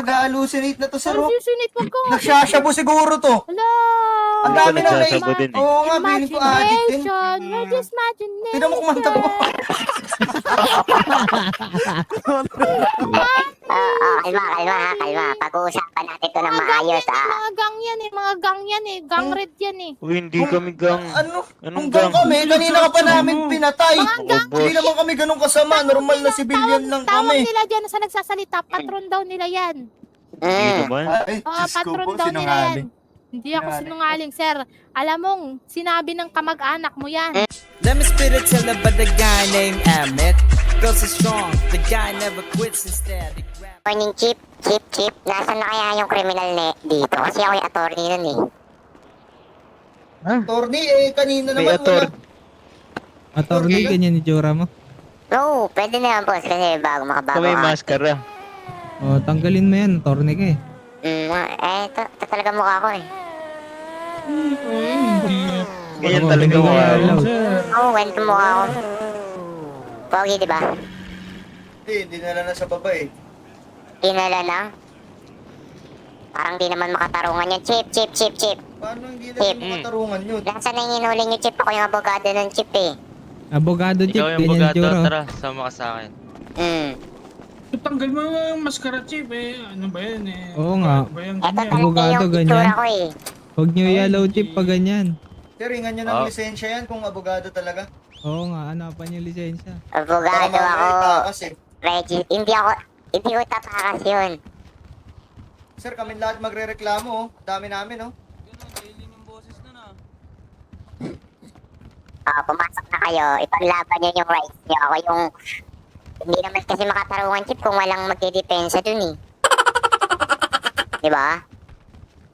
Nag-hallucinate na to, sir. Oh. Hallucinate mo ko. Nagsasabu siguro to. Hala. Ang dami na nagsasabu din eh. Oo nga, feeling ko addict din. Imagination. We're just imagination. Tignan mo kumanta mo. Kalma. Pag-uusapan natin ito ng maayos, Mga gang yan eh. Mga gang yan eh. Gang red yan eh. Uy, hindi kami gang. Ano? Anong Kung gang gang? kami, kanina ka pa namin pinatay. Mga gang. Hindi naman kami ganun kasama. Normal na civilian lang Tawag kami. nila dyan sa nagsasalita. Patron daw nila yan. Hindi naman. Ay, Oo, Diyos ko patron po, daw nila yan. sinungaling. Hindi ako sinungaling, sir. Alam mong, sinabi ng kamag-anak mo yan. Let me spit it till about the guy named Emmett. Girls are strong, the guy never quits instead. Morning, Chip. Nasaan na kaya yung criminal dito? Kasi ako yung attorney nun eh. Attorney, kanina May naman ator. Attorney, ganyan ni Jura mo. No, pwede na yan, boss. Kasi bago makabago Ito may ka. maskara. O, tanggalin mo yan. Attorney ka eh. Ito talaga mukha ko eh. Ganyan Oo, talaga hindi mga ka allowed. Oo, ganito mukha ko. Pogi, di ba? Hindi na nasa baba eh. Inala na. Parang di naman makatarungan yun. Chip. Paano hindi natin makatarungan yun? Nasaan na yung hinuli niyo, Chip? Ako yung abogado ng Chip eh. Abogado, Chip. Ikaw yung Ganyan ni bugado, Jura. tara, sama ka sa akin. Tanggal mo yung maskara, Chip eh. Ano ba yan eh? Oo nga. Ano ba yan? Ito Ganyan. talaga Abogado, yung ganyan. itsura ko eh. Huwag nyo i-allow, Chip, pag ganyan. Sir, ringan nyo ng lisensya yan kung abogado talaga. Oo nga, hanapan yung lisensya. Abogado Baka mamaya ako. itakas eh. Reggie, hindi ko tapakas yun. Sir, kami lahat magre-reklamo oh. Dami namin oh. Pumasok na kayo. Ipaglaban nyo yung rights nyo. Ako yung... Hindi naman kasi makatarungan, Chip, kung walang magdidepensa dun eh. Diba?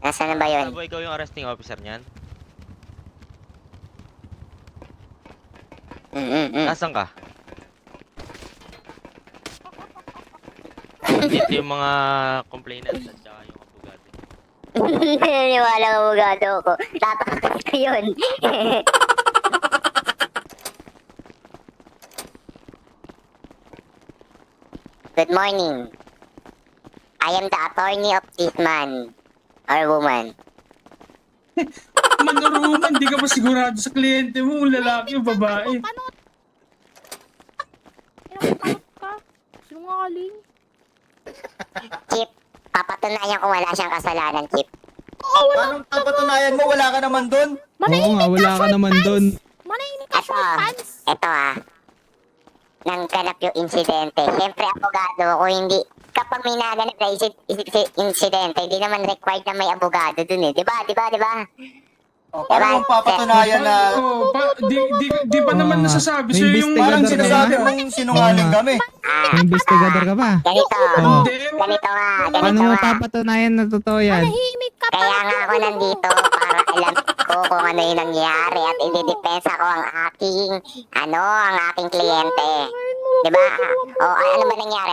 Nasaan na ba yun? Ano ba ikaw yung arresting officer niyan? Nasaan ka? Dito yung mga complainants at saka yung abogado. Naniniwala ang abogado ko. Tatakas ko yun. Good morning. I am the attorney of this man or woman. Man or woman, di ka pa sigurado sa kliyente mo, kung lalaki o babae. Panot! Panot ka. Sinungaling. Chip, papatunayan ko wala siyang kasalanan, Chip. Paano papatunayan mo? Wala ka naman dun? Oo nga, wala ka naman doon. Manahimik ka, Eto, short pants. eto nangganap yung insidente. Siyempre, abogado, kung hindi, kapag may naganap na insidente, hindi naman required na may abogado dun eh. Diba? Paano mong papatunayan na Oh, di pa naman Oo nga. nasasabi May sa'yo yung... investigador parang ka sinasabi ba? mong sinungaling kami? May investigador ka ba? Ganito. Oo. Ganito nga. Paano mo papatunayan na totoo yan? Manahimik ka, Kaya panot nga yung ako ulo mo. nandito para alam ko kung ano yung nangyari at idedepensa ko ang aking kliyente. Diba? Ano ba nangyari?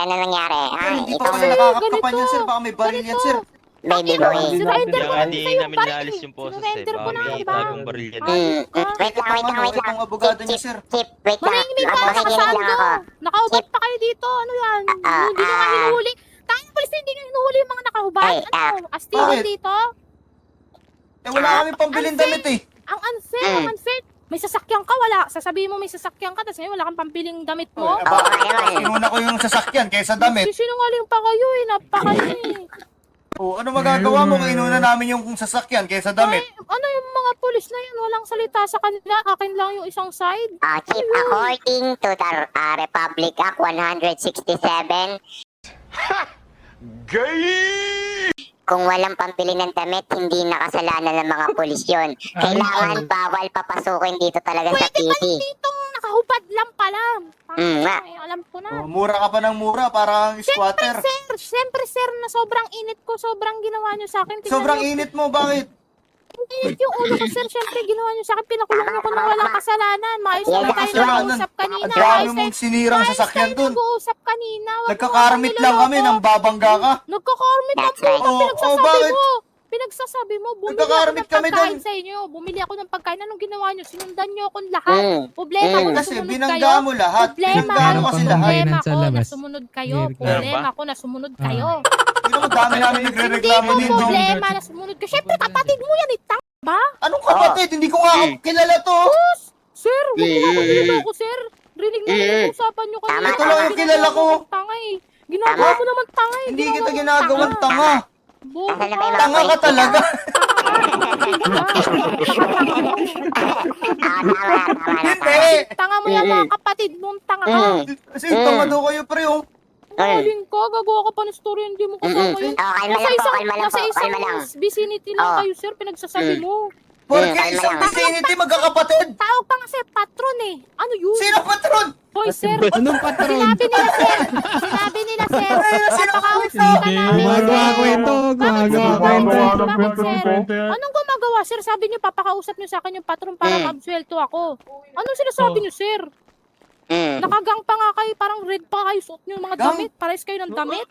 Hindi pa kami nakakapkapan yan, sir. Baka may baril yan, sir. Baby boy. Surrender ko Kaya na hindi sa'yo, namin baril. naalis yung poses eh. Surrender ko Baka na, may diba? tagong baril yan. Wait lang. Itong abogado niyo, sir. Chip, wait lang. Manahimik ka, Makikinig nakasado. lang ako. Nakahubad pa kayo dito. Ano yan? Hindi nyo nga hinuhuli. Tayo polis hindi nyo hinuhuli yung mga nakahubad. Ay, Ano? Astigil bakit? dito? Wala kami pambilin damit eh. Ang unfair. May sasakyan ka, wala. Sasabihin mo may sasakyan ka, tapos ngayon wala kang pambiling damit mo. Inuna ko yung sasakyan kaysa damit. Sisinungaling pa kayo eh. Napakayo eh. Ano magagawa mo kung inuna namin yung sasakyan kaysa damit? Ano yung mga pulis na yan? Walang salita sa kanila. Akin lang yung isang side. Chip, according to the Republic Act 167, kung walang pambili ng damit, hindi nakasalanan ng mga pulis yun. Kailangan bawal papasukin dito talaga sa Pwede pa city. dito nakahubad lang pala. Nga. Alam ko na. Mura ka pa ng mura, parang squatter. Siyempre sir, na sobrang init ko, sobrang ginawa nyo sa akin. Tingnan Sobrang nyo, init mo, bakit? init yung ulo ko sir, siyempre ginawa nyo sa akin. Pinakulong nyo ko na walang kasalanan. Maayos Yan, naman tayo kasalanan. nag-uusap kanina. Ang dami mong sinirang sasakyan dun. Nag-uusap kanina. Wag mo Nagkakarmit ako lang kami niloloko. nang babangga ka. Nagkakarmit ang That's right. puta, Oo, pinagsasabi bakit? mo. Pinagsasabi mo, bumili ako Nagkakaramit ng kami pagkain doon. sa inyo. Bumili ako ng pagkain. Anong ginawa nyo? Sinundan nyo akong lahat. Problema ko na Kasi sumunod binangga kayo. mo lahat. Problema Binangga mo kasi lahat. Problema Sa ko na labas. sumunod kayo. Clear ka. Problema ko na sumunod kayo. Hindi naman dami namin Hindi nagre-reklamo ko dito. problema na sumunod kayo. Siyempre, kapatid mo yan, itang ba? Anong kapatid? Hindi ko nga kilala to. Sir, huwag mo ako niloko, sir. Rinig mo yung usapan nyo kanina. Ito lang yung kilala ko. Tanga eh. Ginagawa mo naman tanga eh. Hindi kita ginagawang tanga. Bobo Asan na ba ka. yung Tanga ka talaga. Tama na. Hindi. Tanga mo yan mga kapatid mong tanga ka. Kasi tanga daw kayo, pre. Oh. Galing ka, gagawa ka pa ng story, hindi mo kasama yun. Oh, kalma lang po, kalma lang po, kalma lang. vicinity lang Oh. kayo, sir, pinagsasabi mo. Porque kalma isang lang. vicinity magkakapatid. Tawag pa nga sir, patron eh. Ano yun? Sino patron? Hoy, sir. Anong patron? Sinabi nila, sir. Sinabi nila, sir. Sino Napakausapan Hindi. namin. Gumagawa kwento. Gumagawa kwento. Bakit, sir? Anong gumagawa, sir? Sabi niyo, papakausap niyo sa akin yung patron para maabsuelto ako. Anong sinasabi niyo, sir? Nakagang pa nga kayo, parang red pa kayo, suot niyo yung mga Gang? damit. Pares kayo ng damit.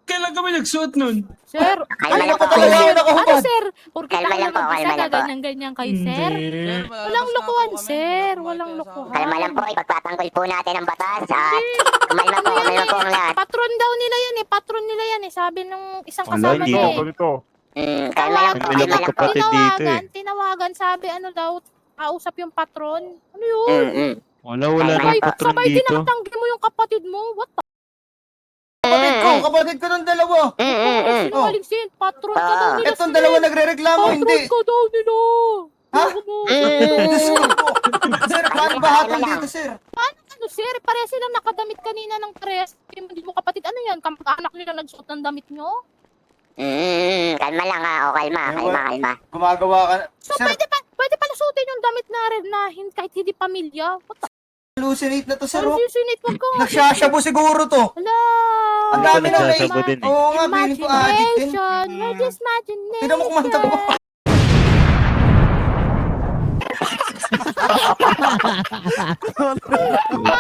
Kailan kami nagsuot nun? Sir, Kalma lang po, Ano talaga yung ano, nakahubad? sir? Porque Kalma tayo lang po, kalma lang po. ganyan-ganyan kayo, sir. Walang lokohan, sir. Walang lokohan. Kalma lang po, ipagtatanggol po natin ang batas at kumalma po ang lahat. Patron daw nila yan eh. Patron nila yan eh. Sabi nung isang Wala, kasama hindi ko ko. eh. Kalma lang po, Kami lang kalma lang po. magkapatid dito eh. Tinawagan, sabi ano daw, kausap yung patron. Ano yun? Wala Sabay, naman patron sabay dito. tinatanggi mo yung kapatid mo. What the Kapatid ko ng dalawa. sinungaling sin? Patron ka daw nila. Etong dalawa nagre-reklamo, hindi. Patron ka daw nila. Ha? Ano mo? Diyos ko po. Sir, paano ba hatol dito, sir? Ano sir, pareha silang nakadamit kanina ng pares. Hindi mo kapatid, ano yan? Kamag-anak nila nagsuot ng damit nyo? Kalma lang ha, o kalma. Gumagawa ka. So Sir, pwede pala suotin yung damit na red na kahit hindi pamilya. What the hallucinate na to, sir. Ano Oh. sinit? Wag ko. Nagsasabu siguro to. Wala. Ang Hindi dami pa na nagsasabo din eh. Oo nga, feeling ko addict din. Imagination. Where is imagination? Tignan mo kumanta ko. Kalma.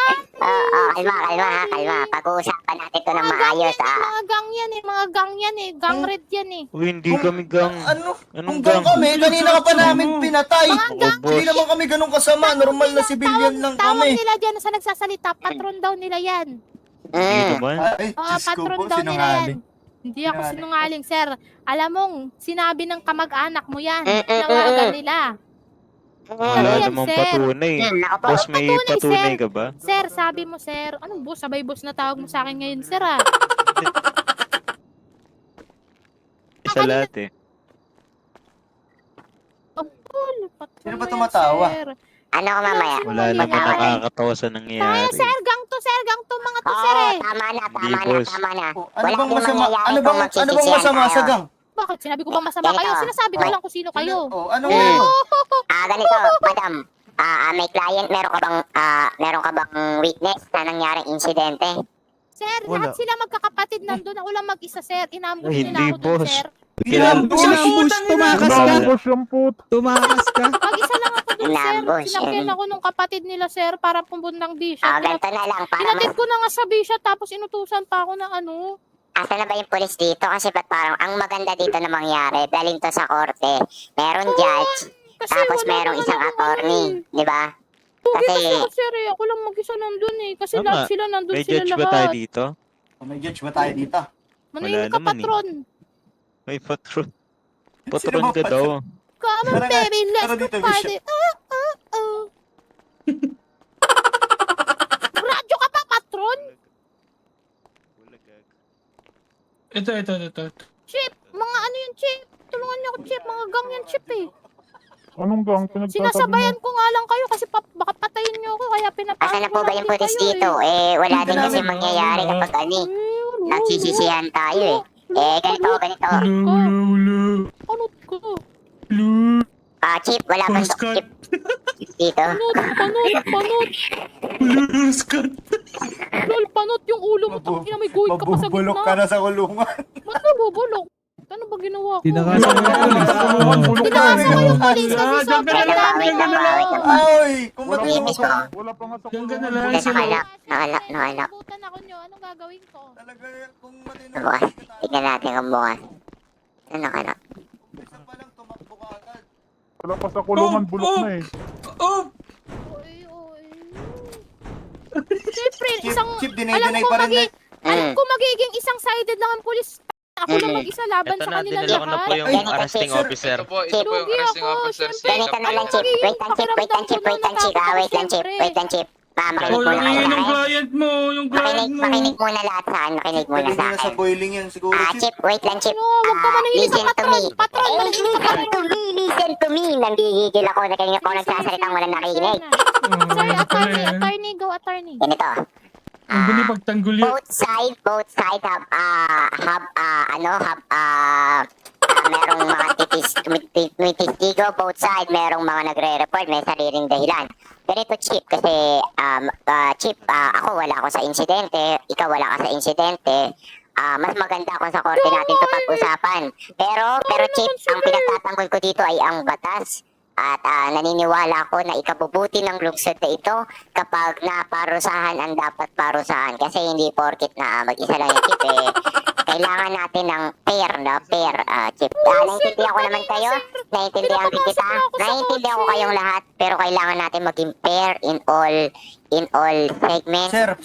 Pag-uusapan natin ito ng maayos ha. Mga gang yan eh. Mga gang yan eh. Gang red yan eh. Uy, hindi kami gang. Ano? Anong Kung gang gang? kami, kanina ka pa namin pinatay. Mga gang. Boss. Hindi naman kami ganun kasama. Normal na civilian lang Tawag kami. nila dyan sa nagsasalita. Patron daw nila yan. Hindi naman. Ay, Oo, Diyos ko patron po, daw nila yan. sinungaling. Hindi ako Sinungaling. sinungaling, sir. Alam mong, sinabi ng kamag-anak mo yan. Tinawagan nila. Wala Ano yan, namang sir? patunay. Nako po. Boss, may Patunay, patunay sir. ka ba? Sir, sabi mo, sir. Anong boss? Sabay boss na tawag mo sa akin ngayon, sir, ah. Isa lahat eh. Sino ba tumatawa? Ano ko mamaya? Wala naman nakakatawa sa nangyayari. Sir, gang to, mga to, sir, eh. Tama na. boss. Oh, Wala Ano bang din masama? mangyayari Ano kung bang magsisisihan masama sa tayo. gang? Bakit? Sinabi ko ba masama kayo? Ganito. Sinasabi ko lang kung sino kayo. Oh, ano Oo. nga? Ganito, madam. May client, meron ka bang witness na nangyaring insidente? Sir, Wala. lahat sila magkakapatid nandun. Ako lang mag-isa, sir. Inambush Ay, nila hindi, ako dun, boss. sir. Kailangan Inambush, tumakas ka. Tumakas ka. Mag-isa lang ako dun, sir. Inambush, Sinakyan ako nung kapatid nila, sir, para pumbundang Bisha. Ganito na lang, para Pinatid ko na nga sa Bisha, tapos inutusan pa ako ng ano. asa na ba yung police dito? Kasi ba't parang ang maganda dito na mangyari, dalhin to sa korte. Meron judge, Kasi tapos wala merong naman isang ako attorney, di ba? Pugi Kasi, kasi ako, sir, eh. Ako lang mag-isa nandun, eh. Kasi Tama. lahat sila nandun May sila judge ba tayo lahat. dito? May judge ba tayo dito? Manahimik Wala ka, naman, eh. patron. May patron. Sino Patron ba ka patron? daw. Come on, Tara nga, baby, let's tara go dito, party. Radyo ka pa, patron? Ito. Chip, mga ano yun, Chip? Tulungan niyo ako, Chip. Mga gang yan, Chip, eh. Anong gang? Pinagsasabi mo? Sinasabayan ko nga lang kayo kasi baka patayin niyo ako, kaya pinapaano asa na po ko ba lang yung din police kayo, dito? Wala din kasi mangyayari kapag nagsisisihan tayo eh. Ganito. Wala. Panot ko. Chip, wala bang Oscar. chip dito? Panot. Scott. Lol, panot yung ulo mo. Tangina, may guhit ka pa sa Mabubulok ka gitna. na sa kulungan. Ba't nabubulok? Ano ba ginawa ko? Tinakasan mo yung pulis. Bulok ka. Tinakasan ko yung polis kasi Ah, sobrang diyan ka na lang, dami diyan ka na na. lang. Ay, kung ba't Linis mo ko. Wala pa nga sa Diyan ka na kulungan. lang. Hindi, sa loob. nakalak. Nabutan ako nyo. Anong gagawin ko? Talaga, kung matino. Bukas, tignan natin kung bukas. Nakalak. Wala pa sa kulungan, bulok na eh. Oh! Oy, oy. Siyempre, isang... Chip, alam dinay-dinay ko pa rin eh. alam ko magiging isang sided lang ang pulis. Ako lang mag-isa laban Ito sa na, kanila dinala ko na po lahat. yung Ay, arresting sir. officer. Ito po yung Lugi arresting ako, officer si syempre. Ganito na lang, Ano Chip. magiging Wait lang, Chip. Wait lang, Chip. Wait lang, Chip. pakiramdam ko Wait lang, Chip. syempre. Wait lang, Chip. Makinig Oh, muna kayo yung sa akin. client mo, yung client mo. Makinig muna lahat sa akin. Makinig muna Pwede sa na sa akin. boiling yan siguro, Chip. Chip, wait lang, Chip. Ano, huwag ka manahimik sa Listen to me. patron. Eh, listen to me. Nanggigigil ako na kanina ko nagsasalitang walang nakikinig. Sir, attorney, Pala, attorney, go attorney. Ganito. Ang guni pagtanggol yun. Both side merong mga testigo, both side merong mga nagre-report, may sariling dahilan. Ganito, Chip, kasi Chip, ako wala ako sa insidente, ikaw wala ka sa insidente. Mas maganda kung sa korte natin ito pag-usapan. Pero Chip, ang pinagtatanggol ko dito ay ang batas. At naniniwala ako na ikabubuti ng lungsod na ito kapag naparusahan ang dapat parusahan. Kasi hindi porkit na mag-isa lang yung Chip eh. Kailangan natin ng fair, Chip. Naiintindihan ko naman kayo. Naiintindihan din kita. Naiintindihan ko kayong lahat. Pero kailangan natin maging fair in all segments. Sir.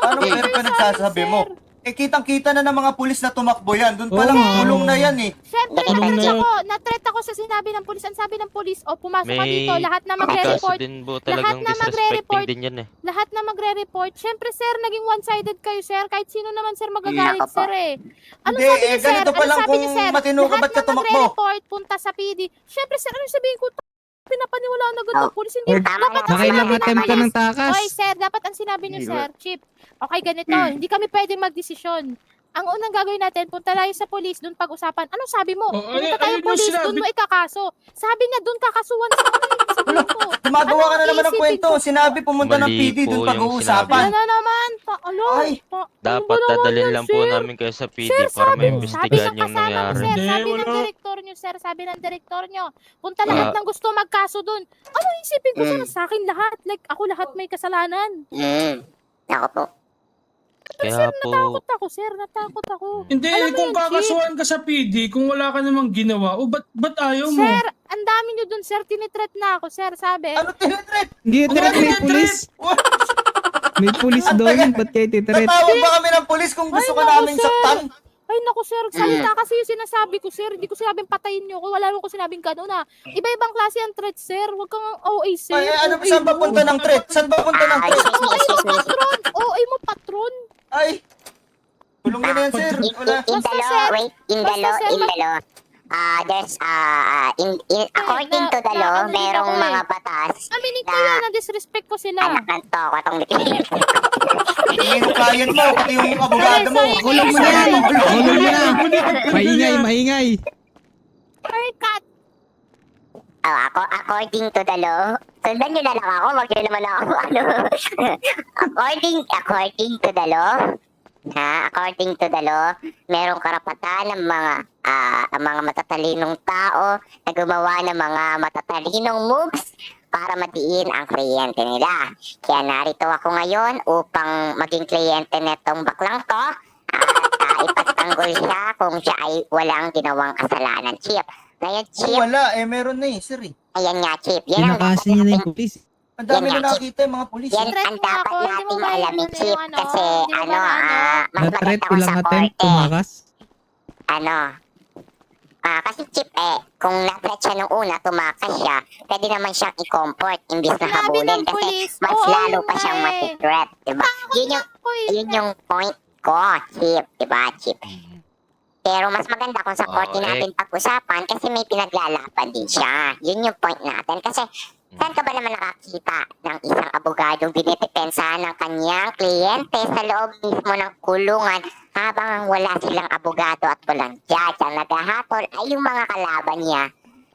Paano pero pinagsasabi mo? Eh, kitang-kita na ng mga pulis na tumakbo yan. Doon pa lang, kulong na yan eh. Siyempre, Ganun na. na-threat ako sa sinabi ng pulis. Ang sabi ng pulis, pumasok ka May dito, lahat na kaso magre-report. din po Lahat talagang na disrespecting magre-report. din yan eh. Lahat na magre-report. Siyempre, sir, naging one-sided kayo, sir. Kahit sino naman, sir, magagalit, Nako po. sir eh. Ano Hindi, sabi niyo, sir? ganito pa Ano lang sabi kung niyo, sir? matino ka, ba't ka Lahat na tumakbo? magre-report, punta sa PD. Siyempre, sir, ano sabihin ko? Pinapaniwalaan agad ng pulis. Hindi, Tama dapat yan. ang sinabi ng attempt ka pulis. ng takas. Oy, sir, dapat ang sinabi niyo, sir, Chip. Okay, ganito. Hindi kami pwedeng magdesisyon. Ang unang gagawin natin, punta tayo sa police, doon pag-usapan. Anong sabi mo? Oh, Punta tayo ayun yung police, sinabi- doon mo ikakaso. Sabi niya, doon kakasuhan sa sabihin ko. Gumagawa ka na naman ng iisipin kwento. ko? Sinabi pumunta ng Mali PD, po doon yung pag-uusapan. Ano naman? Ay, Dapat dadalhin lang po namin kayo sa PD Sir, para sabi maimbestigahan ng yung kasama ko, nangyari. sir. Hindi, Sabi ng wala. direktor nyo, sir. Sabi ng direktor nyo. Punta lahat ng gusto magkaso doon. Ano isipin ko, sir? Sa akin lahat. Like, ako lahat may kasalanan. Ako po. Kaya po, Natakot ako, sir. Natakot ako. Hindi, Alam mo kung yun, kakasuhan ka sa PD, kung wala ka namang ginawa, ba't ayaw mo? Sir, ang dami nyo dun, sir. Tinitreat na ako, sir. Sabi. ano tinitreat? Hindi, direct may pulis. May pulis doon, ba't kayo titret? Tatawag ba kami ng pulis kung gusto Ay, ka naku, naming sir. saktan? Ay, naku, sir. Salita kasi yung sinasabi ko, sir. Hindi ko sinabing patayin nyo ko. Wala naman ko sinabing gano'n, ha. Iba-ibang klase ang threat, sir. Huwag kang OA, sir. Ay, ano, OA saan mo. papunta ng threat? Saan papunta ng threat? Excuse me. Patron! OA mo, patron! Ay, tulong nyo na yan, sir. Wala. In the law, wait, in the law, there's, according to the law, merong mga batas Aminin ko yan, na-disrespect ko sila. anak ng toko atong Tingin yung client mo, pati yung abogado mo. Sorry, Kulong mo yan! Kulong mo na! Maingay! Ay, cut! according to the law, sundan nyo na lang ako, wag nyo naman ako, according to the law, according to the law, merong karapatan ng mga matatalinong tao na gumawa ng mga matatalinong moves para matiin ang kliyente nila. Kaya narito ako ngayon upang maging kliyente netong baklang to at ipagtanggol siya kung siya ay walang ginawang kasalanan, Chip. Ngayon, Oh, Chip, wala, meron na eh, sir eh. ayan nga, Chip. Yan ang dapat Pinakasin niya na natin yung pulis. Ang dami Yan na nga, nakita yung mga pulis. yan eh. Threat ang mo dapat ako, hindi mo nating ba alamin, yun Chip. yung Kasi, hindi mo ba mas Na-threat maganda ko ko lang sa attempt, korte. tumakas. Kasi Chip, kung na-threat siya nung una, tumakas siya, pwede naman siyang i-comfort imbis na Sinabi habulin ng kasi pulis, mas oo, lalo yun pa nga siyang eh. mati-threat, diba? Yun yung point ko, Chip, diba, Chip? Pero mas maganda kung sa korte natin pag-usapan kasi may pinaglalaban din siya. Yun yung point natin. Kasi saan ka ba naman nakakita ng isang abogadong dinidepensa ng kanyang kliyente sa loob mismo ng kulungan habang wala silang abogado at walang judge? Ang naghahatol ay yung mga kalaban niya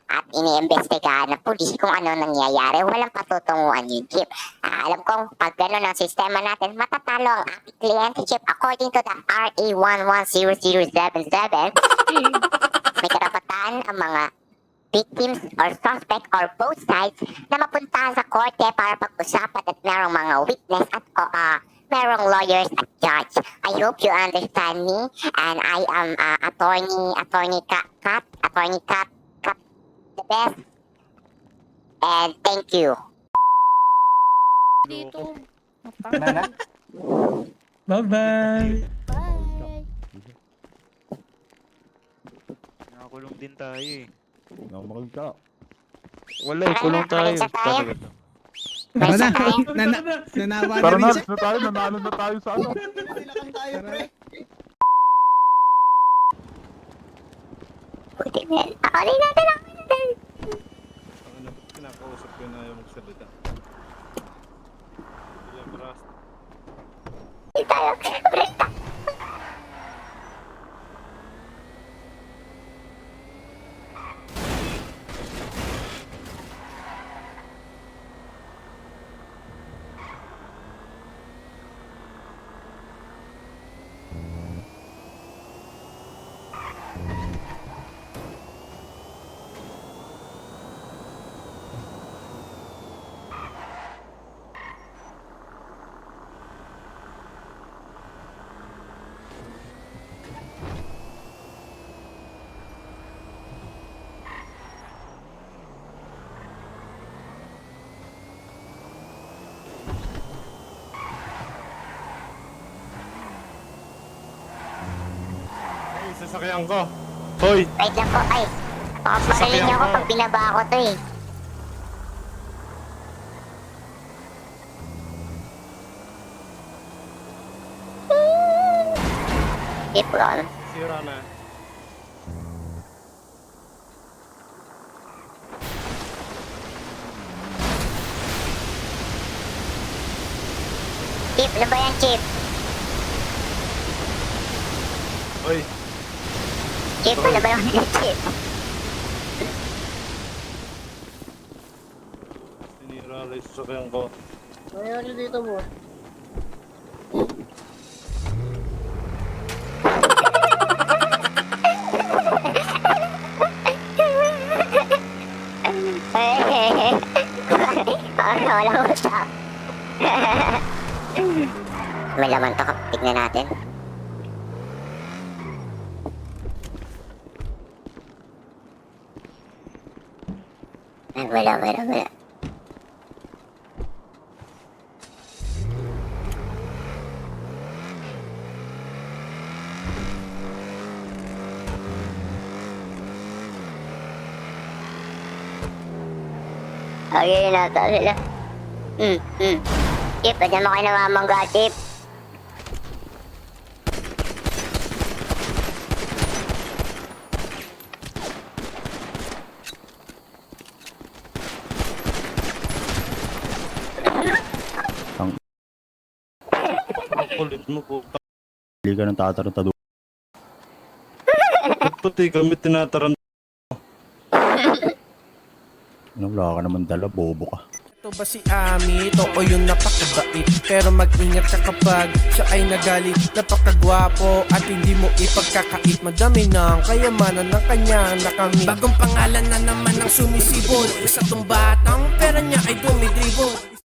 at iniimbestigahan ng pulis kung ano nangyayari. Walang patutunguhan yun, Chip. Alam kong pag gano'n ang sistema natin, matatalo ang ating kliyente, Chip. According to the RA 110077, may karapatan ang mga victims or suspect or both sides na mapunta sa korte para pag-usapan at merong mga witness at merong lawyers at judge. I hope you understand me and I am attorney Kat, the best And thank you. Dito. Na. Bye-bye. Bye. Nakakulong din tayo eh. Nakamakal ka. Wala eh, kulong tayo. Talaga to. Tara na. Tara na. Nanawa na Tara rin na, siya. alis na tayo. Nanalo na tayo sa ano. Silakan tayo, pre. Puti na yan. Ako rin natin. Kinakausap ko na ayaw magsalita. Hindi tayo. Break tayo. Hey, sasakyan ko. Hoy! Wait lang po. Ay, pakaparinig niyo ako pag binaba ko to eh. Keep on. Sira na. Chip, ano ba yan, Chip? Hoy! Chip, ano ba yan, Chip? Sinira na yung sasakyan ko. Wala ko siya. May laman to, tignan natin. Ay, wala. Okay na to sila. Chip, pwede mo kayo namamangga, Chip. Kulit mo po. Hindi ka nang tatarantado. Pati kami tinataranta. Wala ka naman dala, bobo ka. Ito ba si Ami? Ito o yung napakabait. Pero mag-ingat ka kapag siya ay nagalit. Napakagwapo at hindi mo ipagkakait. Madami ng kayamanan ng kanyang nakamit. Bagong pangalan na naman ang sumisibol. Isa tong batang pera niya ay dumidribol.